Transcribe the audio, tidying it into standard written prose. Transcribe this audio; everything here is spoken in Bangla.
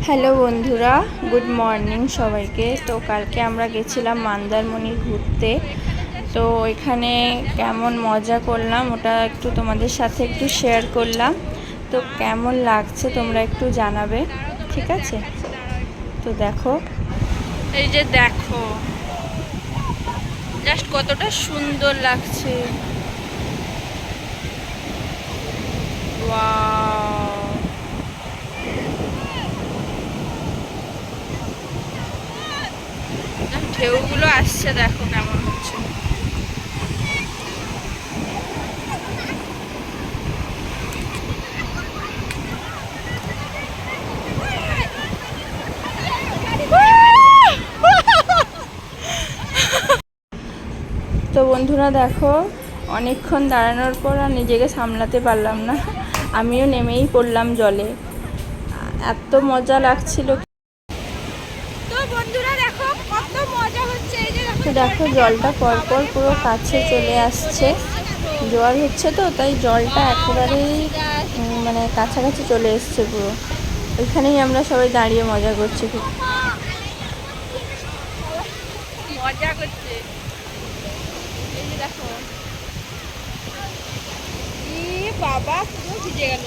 হ্যালো বন্ধুরা, গুড মর্নিং সবাইকে। তো কালকে আমরা গেছিলাম মন্দারমণি ঘুরতে। তো এখানে কেমন মজা করলাম ওটা একটু তোমাদের সাথে একটু শেয়ার করলাম। তো কেমন লাগছে তোমরা একটু জানাবে, ঠিক আছে? তো দেখো, এই যে দেখো জাস্ট কতটা সুন্দর লাগছে। ওয়াও, ঢেউগুলো আসছে, দেখো কেমন হচ্ছে। তো বন্ধুরা দেখো, অনেকক্ষণ দাঁড়ানোর পর আর নিজেকে সামলাতে পারলাম না, আমিও নেমেই পড়লাম জলে। এত মজা লাগছিল। তো বন্ধুরা দেখো কত মজা হচ্ছে। এই যে তো দেখো জলটা পরপর পুরো কাছে চলে আসছে, জোয়ার হচ্ছে তো তাই জলটা একেবারেই মানে কাছাকাছি চলে এসছে পুরো। ওইখানেই আমরা সবাই দাঁড়িয়ে মজা করছি খুব। মজা করছে। এই যে দেখো, ই বাবা পুরো ভিজে গেল।